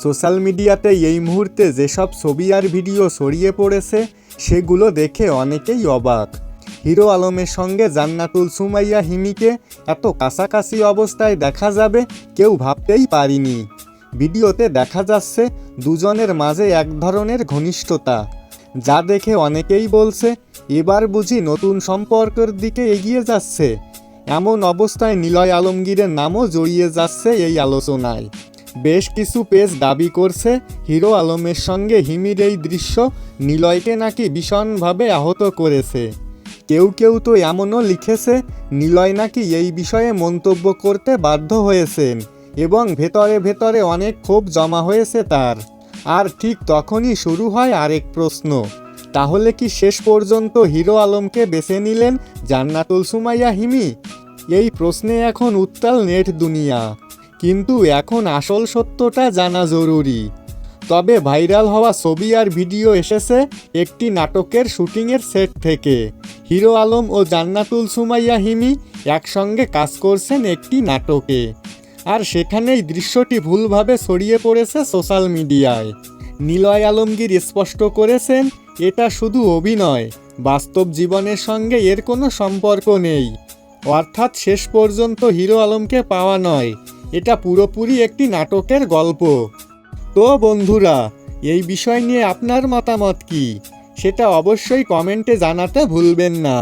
Social মিডিয়াতে এই মুহূর্তে যেসব ছবি আর ভিডিও ছড়িয়ে পড়েছে সেগুলো দেখে অনেকেই অবাক। হিরো আলমের সঙ্গে জান্নাতুল সুমাইয়া হিমিকে এত কাছাকাছি অবস্থায় দেখা যাবে কেউ ভাবতেই পারেনি। ভিডিওতে দেখা যাচ্ছে দুজনের মাঝে এক ধরনের ঘনিষ্ঠতা, যা দেখে অনেকেই বলছে এবার বুঝি নতুন সম্পর্কের দিকে এগিয়ে যাচ্ছে। এমন অবস্থায় নিলয় আলমগীরের নামও জড়িয়ে যাচ্ছে এই আলোচনায়। বেশ কিছু পেজ দাবি করছে হিরো আলমের সঙ্গে হিমির এই দৃশ্য নিলয়কে নাকি ভীষণভাবে আহত করেছে। কেউ কেউ তো এমনও লিখেছে নিলয় নাকি এই বিষয়ে মন্তব্য করতে বাধ্য হয়েছেন এবং ভেতরে ভেতরে অনেক ক্ষোভ জমা হয়েছে তার। আর ঠিক তখনই শুরু হয় আরেক প্রশ্ন, তাহলে কি শেষ পর্যন্ত হিরো আলমকে বেছে নিলেন জান্নাতুল সুমাইয়া হিমি? এই প্রশ্নে এখন উত্তাল নেট দুনিয়া, কিন্তু এখন আসল সত্যটা জানা জরুরি। তবে ভাইরাল হওয়া ছবি আর ভিডিও এসেছে একটি নাটকের শুটিংয়ের সেট থেকে। হিরো আলম ও জান্নাতুল সুমাইয়া হিমি একসঙ্গে কাজ করছেন একটি নাটকে, আর সেখানেই দৃশ্যটি ভুলভাবে ছড়িয়ে পড়েছে সোশ্যাল মিডিয়ায়। নিলয় আলমগীর স্পষ্ট করেছেন এটা শুধু অভিনয়, বাস্তব জীবনের সঙ্গে এর কোনো সম্পর্ক নেই। অর্থাৎ শেষ পর্যন্ত হিরো আলমকে পাওয়া নয়, এটা পুরোপুরি একটি নাটকের গল্প। তো বন্ধুরা, এই বিষয় নিয়ে আপনার মতামত কি সেটা অবশ্যই কমেন্টে জানাতে ভুলবেন না।